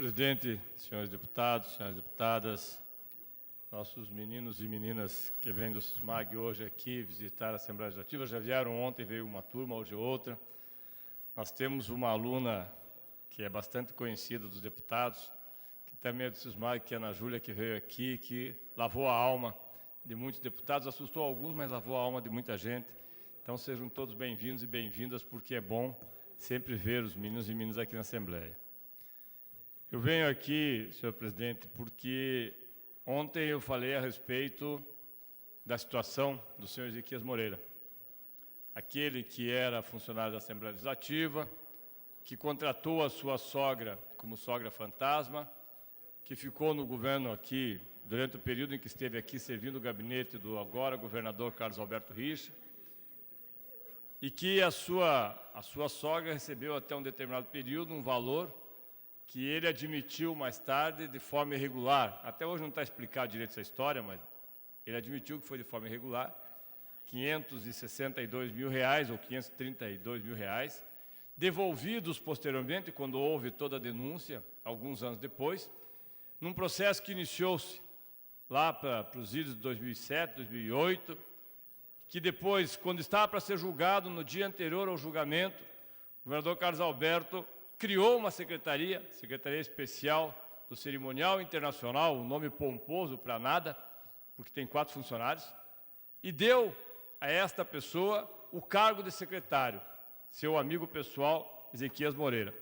presidente, senhores deputados, senhoras deputadas, nossos meninos e meninas que vêm do SMAG hoje aqui visitar a Assembleia Legislativa, já vieram ontem, veio uma turma, hoje outra. Nós temos uma aluna que é bastante conhecida dos deputados, que também é do SMAG, que é a Ana Júlia, que veio aqui, que lavou a alma de muitos deputados, assustou alguns, mas lavou a alma de muita gente. Então sejam todos bem-vindos e bem-vindas, porque é bom sempre ver os meninos e meninas aqui na Assembleia. Eu venho aqui, senhor presidente, porque ontem eu falei a respeito da situação do senhor Ezequias Moreira, aquele que era funcionário da Assembleia Legislativa, que contratou a sua sogra como sogra fantasma, que ficou no governo aqui durante o período em que esteve aqui servindo o gabinete do agora governador Carlos Alberto Richa, e que a sua sogra recebeu até um determinado período um valor que ele admitiu mais tarde de forma irregular. Até hoje não está explicado direito essa história, mas ele admitiu que foi de forma irregular, R$562 mil ou R$532 mil, devolvidos posteriormente, quando houve toda a denúncia, alguns anos depois, num processo que iniciou-se lá para os idos de 2007, 2008, que depois, quando estava para ser julgado, no dia anterior ao julgamento, o governador Carlos Alberto criou uma secretaria especial do Cerimonial Internacional, um nome pomposo para nada, porque tem 4 funcionários, e deu a esta pessoa o cargo de secretário, seu amigo pessoal, Ezequias Moreira,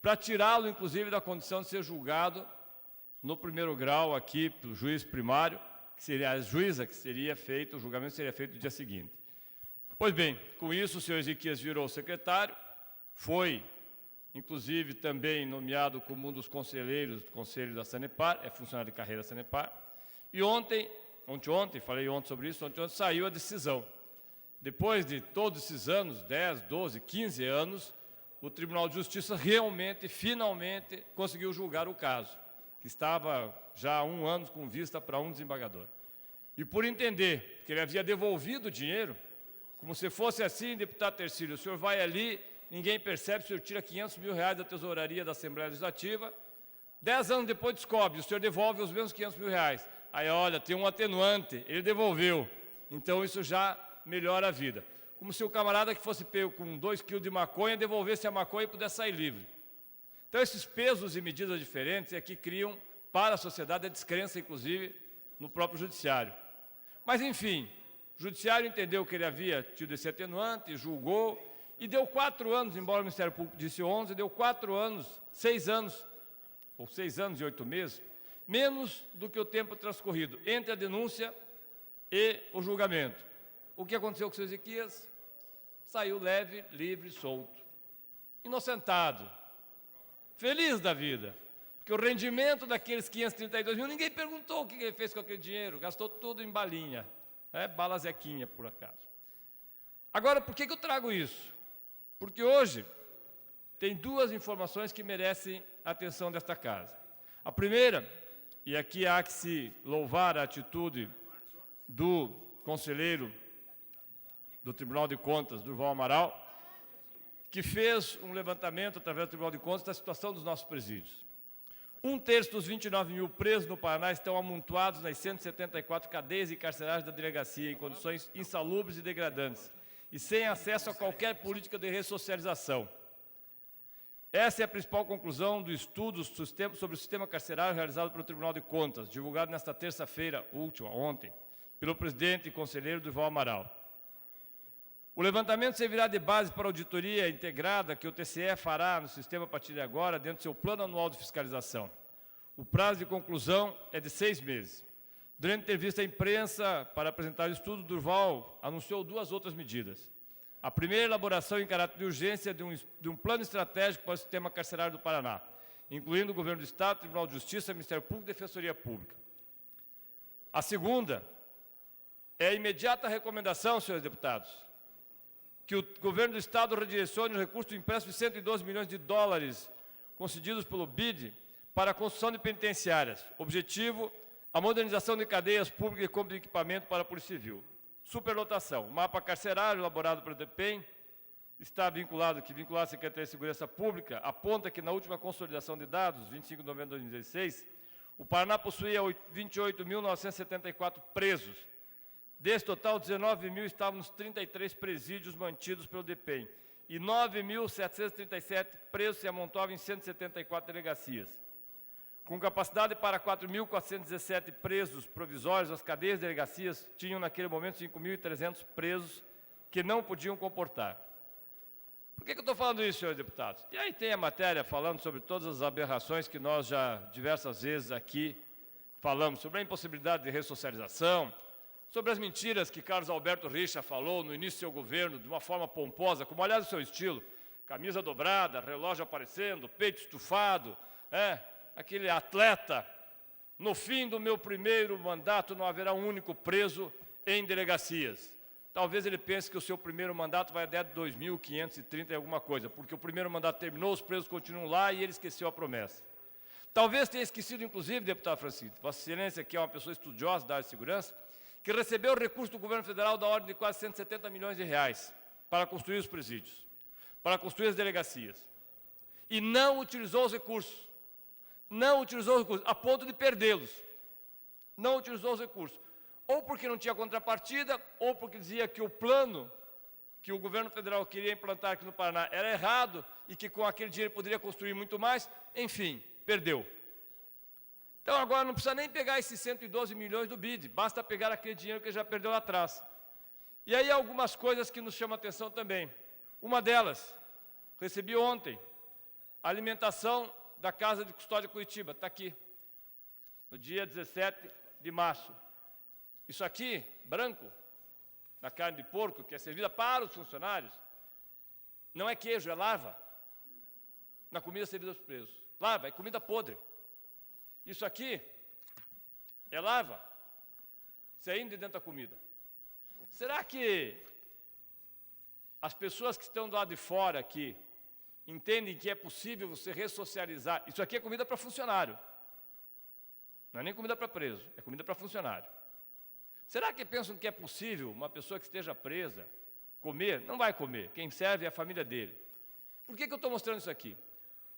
para tirá-lo, inclusive, da condição de ser julgado no primeiro grau aqui, pelo juiz primário, que seria a juíza, que seria feito, o julgamento seria feito no dia seguinte. Pois bem, com isso o senhor Ezequias virou secretário, foi inclusive também nomeado como um dos conselheiros do Conselho da Sanepar, é funcionário de carreira da Sanepar, e ontem, falei ontem sobre isso, ontem saiu a decisão. Depois de todos esses anos, 10, 12, 15 anos, o Tribunal de Justiça realmente, finalmente, conseguiu julgar o caso, que estava já há 1 ano com vista para um desembargador. E por entender que ele havia devolvido o dinheiro, como se fosse assim, deputado Tercílio, o senhor vai ali, ninguém percebe, o senhor tira R$500 mil da tesouraria da Assembleia Legislativa, 10 anos depois descobre, o senhor devolve os mesmos R$500 mil. Aí, olha, tem um atenuante, ele devolveu. Então, isso já melhora a vida. Como se o camarada que fosse pego com 2 quilos de maconha, devolvesse a maconha e pudesse sair livre. Então, esses pesos e medidas diferentes é que criam para a sociedade a descrença, inclusive, no próprio judiciário. Mas, enfim, o judiciário entendeu que ele havia tido esse atenuante, julgou, e deu 4 anos, embora o Ministério Público disse 11, deu 4 anos, 6 anos, ou 6 anos e 8 meses, menos do que o tempo transcorrido entre a denúncia e o julgamento. O que aconteceu com o senhor Ezequias? Saiu leve, livre, solto, inocentado, feliz da vida, porque o rendimento daqueles 532 mil, ninguém perguntou o que ele fez com aquele dinheiro, gastou tudo em balinha, bala Zequinha, por acaso. Agora, por que eu trago isso? Porque hoje tem 2 informações que merecem a atenção desta casa. A primeira, e aqui há que se louvar a atitude do conselheiro do Tribunal de Contas, Durval Amaral, que fez um levantamento através do Tribunal de Contas da situação dos nossos presídios. 1/3 dos 29 mil presos no Paraná estão amontoados nas 174 cadeias e carcerárias da delegacia em condições insalubres e degradantes, e sem acesso a qualquer política de ressocialização. Essa é a principal conclusão do estudo sobre o sistema carcerário realizado pelo Tribunal de Contas, divulgado nesta terça-feira última, ontem, pelo presidente e conselheiro Durval Amaral. O levantamento servirá de base para a auditoria integrada que o TCE fará no sistema a partir de agora, dentro do seu plano anual de fiscalização. O prazo de conclusão é de 6 meses. Durante a entrevista à imprensa para apresentar o estudo, Durval anunciou 2 outras medidas. A primeira, elaboração em caráter de urgência de um plano estratégico para o sistema carcerário do Paraná, incluindo o Governo do Estado, Tribunal de Justiça, Ministério Público e Defensoria Pública. A segunda é a imediata recomendação, senhores deputados, que o Governo do Estado redirecione o recurso do empréstimo de US$112 milhões concedidos pelo BID para a construção de penitenciárias. Objetivo: a modernização de cadeias públicas e compra de equipamento para a Polícia Civil. Superlotação. O mapa carcerário elaborado pelo DEPEN está vinculado à Secretaria de Segurança Pública, aponta que na última consolidação de dados, 25 de novembro de 2016, o Paraná possuía 28.974 presos. Desse total, 19 mil estavam nos 33 presídios mantidos pelo DEPEN e 9.737 presos se amontoavam em 174 delegacias. Com capacidade para 4.417 presos provisórios, as cadeias de delegacias tinham naquele momento 5.300 presos que não podiam comportar. Por que eu estou falando isso, senhores deputados? E aí tem a matéria falando sobre todas as aberrações que nós já diversas vezes aqui falamos, sobre a impossibilidade de ressocialização, sobre as mentiras que Carlos Alberto Richa falou no início do seu governo, de uma forma pomposa, como aliás o seu estilo, camisa dobrada, relógio aparecendo, peito estufado, aquele atleta. No fim do meu primeiro mandato não haverá um único preso em delegacias. Talvez ele pense que o seu primeiro mandato vai até 2.530 e alguma coisa, porque o primeiro mandato terminou, os presos continuam lá e ele esqueceu a promessa. Talvez tenha esquecido, inclusive, deputado Francisco, Vossa Excelência, que é uma pessoa estudiosa da área de segurança, que recebeu recurso do governo federal da ordem de quase 170 milhões de reais para construir os presídios, para construir as delegacias. E não utilizou os recursos. Não utilizou os recursos, a ponto de perdê-los. Não utilizou os recursos. Ou porque não tinha contrapartida, ou porque dizia que o plano que o governo federal queria implantar aqui no Paraná era errado e que com aquele dinheiro poderia construir muito mais. Enfim, perdeu. Então agora não precisa nem pegar esses 112 milhões do BID, basta pegar aquele dinheiro que já perdeu lá atrás. E aí algumas coisas que nos chamam a atenção também. Uma delas, recebi ontem, a alimentação da Casa de Custódia Curitiba, está aqui, no dia 17 de março. Isso aqui, branco, na carne de porco, que é servida para os funcionários, não é queijo, é larva. Na comida servida aos presos. Larva, é comida podre. Isso aqui é larva, saindo de dentro da comida. Será que as pessoas que estão do lado de fora aqui entendem que é possível você ressocializar? Isso aqui é comida para funcionário. Não é nem comida para preso, é comida para funcionário. Será que pensam que é possível uma pessoa que esteja presa comer? Não vai comer. Quem serve é a família dele. Por que eu estou mostrando isso aqui?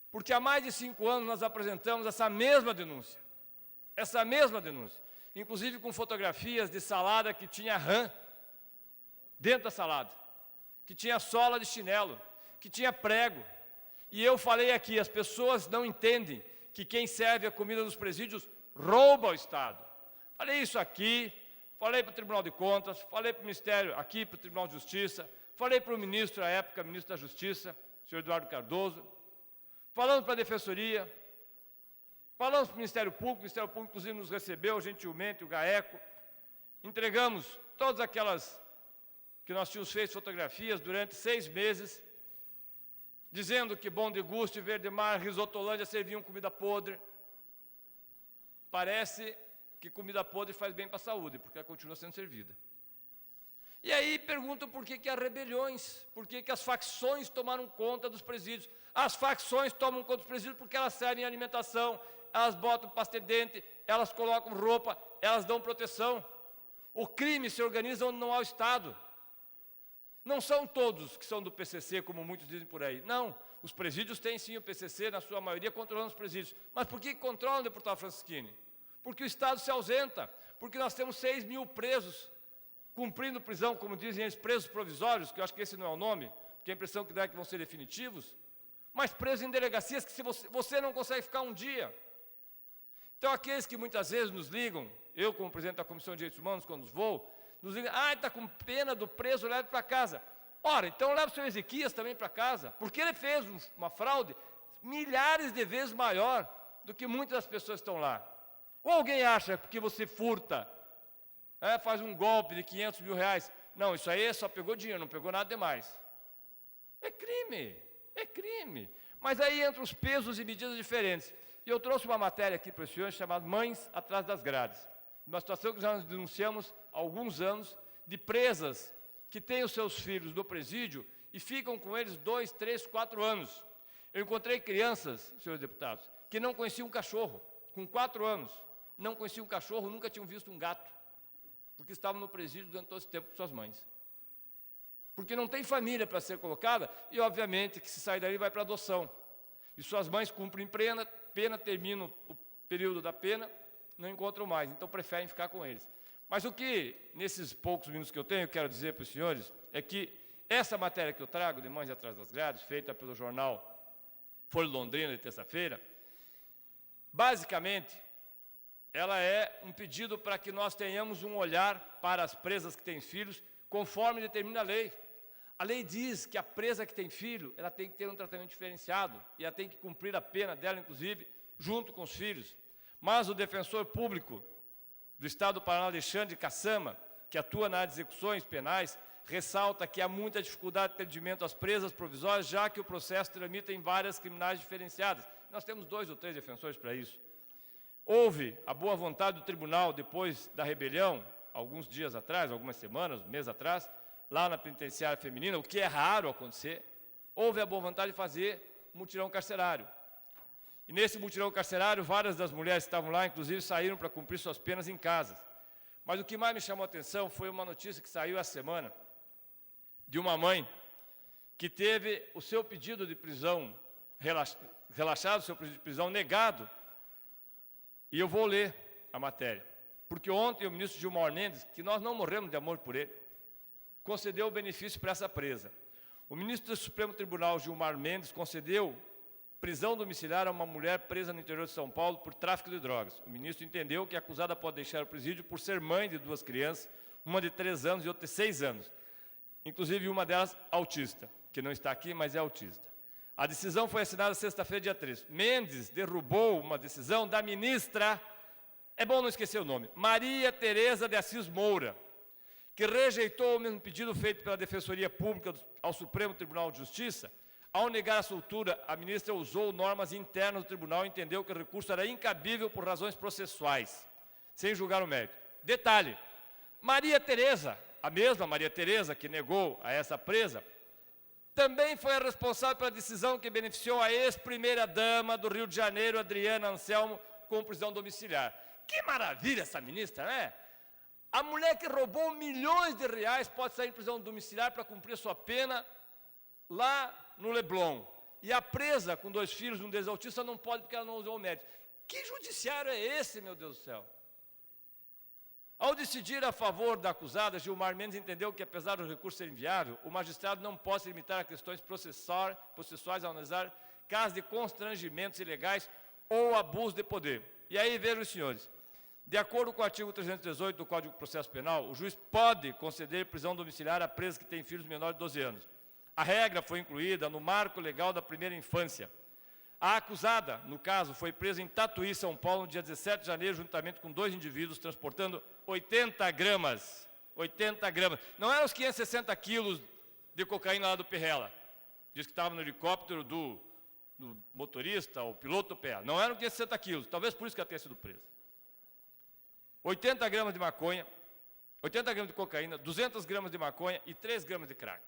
Porque há mais de 5 anos nós apresentamos essa mesma denúncia. Essa mesma denúncia. Inclusive com fotografias de salada que tinha rã dentro da salada. Que tinha sola de chinelo. Que tinha prego. E eu falei aqui, as pessoas não entendem que quem serve a comida nos presídios rouba o Estado. Falei isso aqui. Falei para o Tribunal de Contas, falei para o Ministério, aqui para o Tribunal de Justiça, falei para o ministro, à época, ministro da Justiça, senhor Eduardo Cardoso, falamos para a Defensoria, falamos para o Ministério Público inclusive nos recebeu gentilmente, o GAECO, entregamos todas aquelas que nós tínhamos feito fotografias durante 6 meses, dizendo que Bom de Gusto, Verde Mar, Risotolândia serviam comida podre. Parece que comida podre faz bem para a saúde, porque ela continua sendo servida. E aí perguntam por que há rebeliões, por que as facções tomaram conta dos presídios. As facções tomam conta dos presídios porque elas servem alimentação, elas botam pasta de dente, elas colocam roupa, elas dão proteção. O crime se organiza onde não há o Estado. Não são todos que são do PCC, como muitos dizem por aí. Não, os presídios têm sim o PCC, na sua maioria, controlando os presídios. Mas por que controlam, deputado Francisquini? Porque o Estado se ausenta, porque nós temos 6 mil presos cumprindo prisão, como dizem eles, presos provisórios, que eu acho que esse não é o nome, porque a impressão que dá é que vão ser definitivos, mas presos em delegacias que você não consegue ficar um dia. Então, aqueles que muitas vezes nos ligam, eu como presidente da Comissão de Direitos Humanos, quando vou, nos ligam, está com pena do preso, leve para casa. Ora, então leva o seu Ezequias também para casa, porque ele fez uma fraude milhares de vezes maior do que muitas das pessoas que estão lá. Ou alguém acha que você furta, faz um golpe de 500 mil reais. Não, isso aí só pegou dinheiro, não pegou nada demais. É crime, é crime. Mas aí entram os pesos e medidas diferentes. E eu trouxe uma matéria aqui para os senhores chamada Mães Atrás das Grades. Uma situação que já nós denunciamos há alguns anos, de presas que têm os seus filhos no presídio e ficam com eles 2, 3, 4 anos. Eu encontrei crianças, senhores deputados, que não conheciam um cachorro, com 4 anos. Não conheciam um cachorro, nunca tinham visto um gato, porque estavam no presídio durante todo esse tempo com suas mães. porque não tem família para ser colocada, e obviamente que se sair dali vai para adoção. E suas mães cumprem pena, terminam o período da pena, não encontram mais, então preferem ficar com eles. Mas o que, nesses poucos minutos que eu tenho, quero dizer para os senhores, é que essa matéria que eu trago, de Mães Atrás das Grades, feita pelo jornal Folha de Londrina, de terça-feira, basicamente, ela é um pedido para que nós tenhamos um olhar para as presas que têm filhos, conforme determina a lei. A lei diz que a presa que tem filho, ela tem que ter um tratamento diferenciado, e ela tem que cumprir a pena dela, inclusive, junto com os filhos. Mas o defensor público do Estado do Paraná, Alexandre Cassama, que atua nas execuções penais, ressalta que há muita dificuldade de atendimento às presas provisórias, já que o processo tramita em várias criminais diferenciadas. Nós temos 2 ou 3 defensores para isso. Houve a boa vontade do tribunal, depois da rebelião, alguns dias atrás, algumas semanas, meses atrás, lá na penitenciária feminina, o que é raro acontecer, houve a boa vontade de fazer mutirão carcerário. E nesse mutirão carcerário, várias das mulheres que estavam lá, inclusive, saíram para cumprir suas penas em casas. Mas o que mais me chamou a atenção foi uma notícia que saiu essa semana, de uma mãe que teve o seu pedido de prisão relaxado, o seu pedido de prisão negado. E eu vou ler a matéria, porque ontem o ministro Gilmar Mendes, que nós não morremos de amor por ele, concedeu o benefício para essa presa. O ministro do Supremo Tribunal, Gilmar Mendes, concedeu prisão domiciliar a uma mulher presa no interior de São Paulo por tráfico de drogas. O ministro entendeu que a acusada pode deixar o presídio por ser mãe de 2 crianças, uma de 3 anos e outra de 6 anos, inclusive uma delas autista, que não está aqui, mas é autista. A decisão foi assinada sexta-feira, dia 3. Mendes derrubou uma decisão da ministra, é bom não esquecer o nome, Maria Tereza de Assis Moura, que rejeitou o mesmo pedido feito pela Defensoria Pública ao Supremo Tribunal de Justiça. Ao negar a soltura, a ministra usou normas internas do tribunal e entendeu que o recurso era incabível por razões processuais, sem julgar o mérito. Detalhe, Maria Tereza, a mesma Maria Tereza que negou a essa presa, também foi a responsável pela decisão que beneficiou a ex-primeira-dama do Rio de Janeiro, Adriana Anselmo, com prisão domiciliar. Que maravilha essa ministra, né? A mulher que roubou milhões de reais pode sair em prisão domiciliar para cumprir sua pena lá no Leblon. E a presa com 2 filhos, um deles autista, não pode porque ela não usou o mérito. Que judiciário é esse, meu Deus do céu? Ao decidir a favor da acusada, Gilmar Mendes entendeu que, apesar do recurso ser inviável, o magistrado não pode se limitar a questões processuais ao analisar casos de constrangimentos ilegais ou abuso de poder. E aí, vejam os senhores, de acordo com o artigo 318 do Código de Processo Penal, o juiz pode conceder prisão domiciliar a presas que têm filhos menores de 12 anos. A regra foi incluída no marco legal da primeira infância. A acusada, no caso, foi presa em Tatuí, São Paulo, no dia 17 de janeiro, juntamente com 2 indivíduos, transportando 80 gramas. 80 gramas. Não eram os 560 quilos de cocaína lá do Perrela. Diz que estava no helicóptero do motorista, o piloto do Perrela. Não eram 560 quilos, talvez por isso que ela tenha sido presa. 80 gramas de maconha, 80 gramas de cocaína, 200 gramas de maconha e 3 gramas de crack.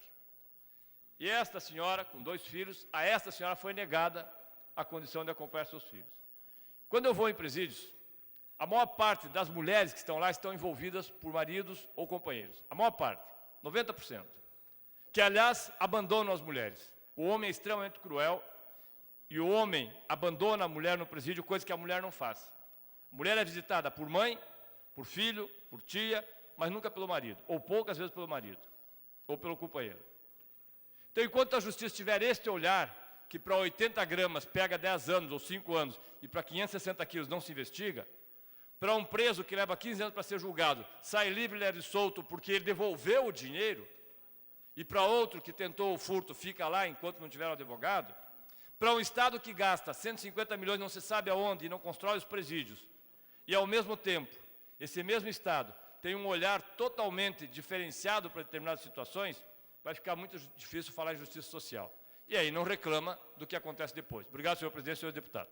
E esta senhora, com 2 filhos, a esta senhora foi negada a condição de acompanhar seus filhos. Quando eu vou em presídios, a maior parte das mulheres que estão lá estão envolvidas por maridos ou companheiros. A maior parte, 90%. Que, aliás, abandonam as mulheres. O homem é extremamente cruel e o homem abandona a mulher no presídio, coisa que a mulher não faz. A mulher é visitada por mãe, por filho, por tia, mas nunca pelo marido, ou poucas vezes pelo marido, ou pelo companheiro. Então, enquanto a justiça tiver este olhar, que para 80 gramas pega 10 anos ou 5 anos, e para 560 quilos não se investiga, para um preso que leva 15 anos para ser julgado, sai livre, leve e solto porque ele devolveu o dinheiro, e para outro que tentou o furto fica lá enquanto não tiver um advogado, para um Estado que gasta 150 milhões não se sabe aonde e não constrói os presídios, e ao mesmo tempo, esse mesmo Estado tem um olhar totalmente diferenciado para determinadas situações, vai ficar muito difícil falar em justiça social. E aí não reclama do que acontece depois. Obrigado, senhor presidente e senhor deputado.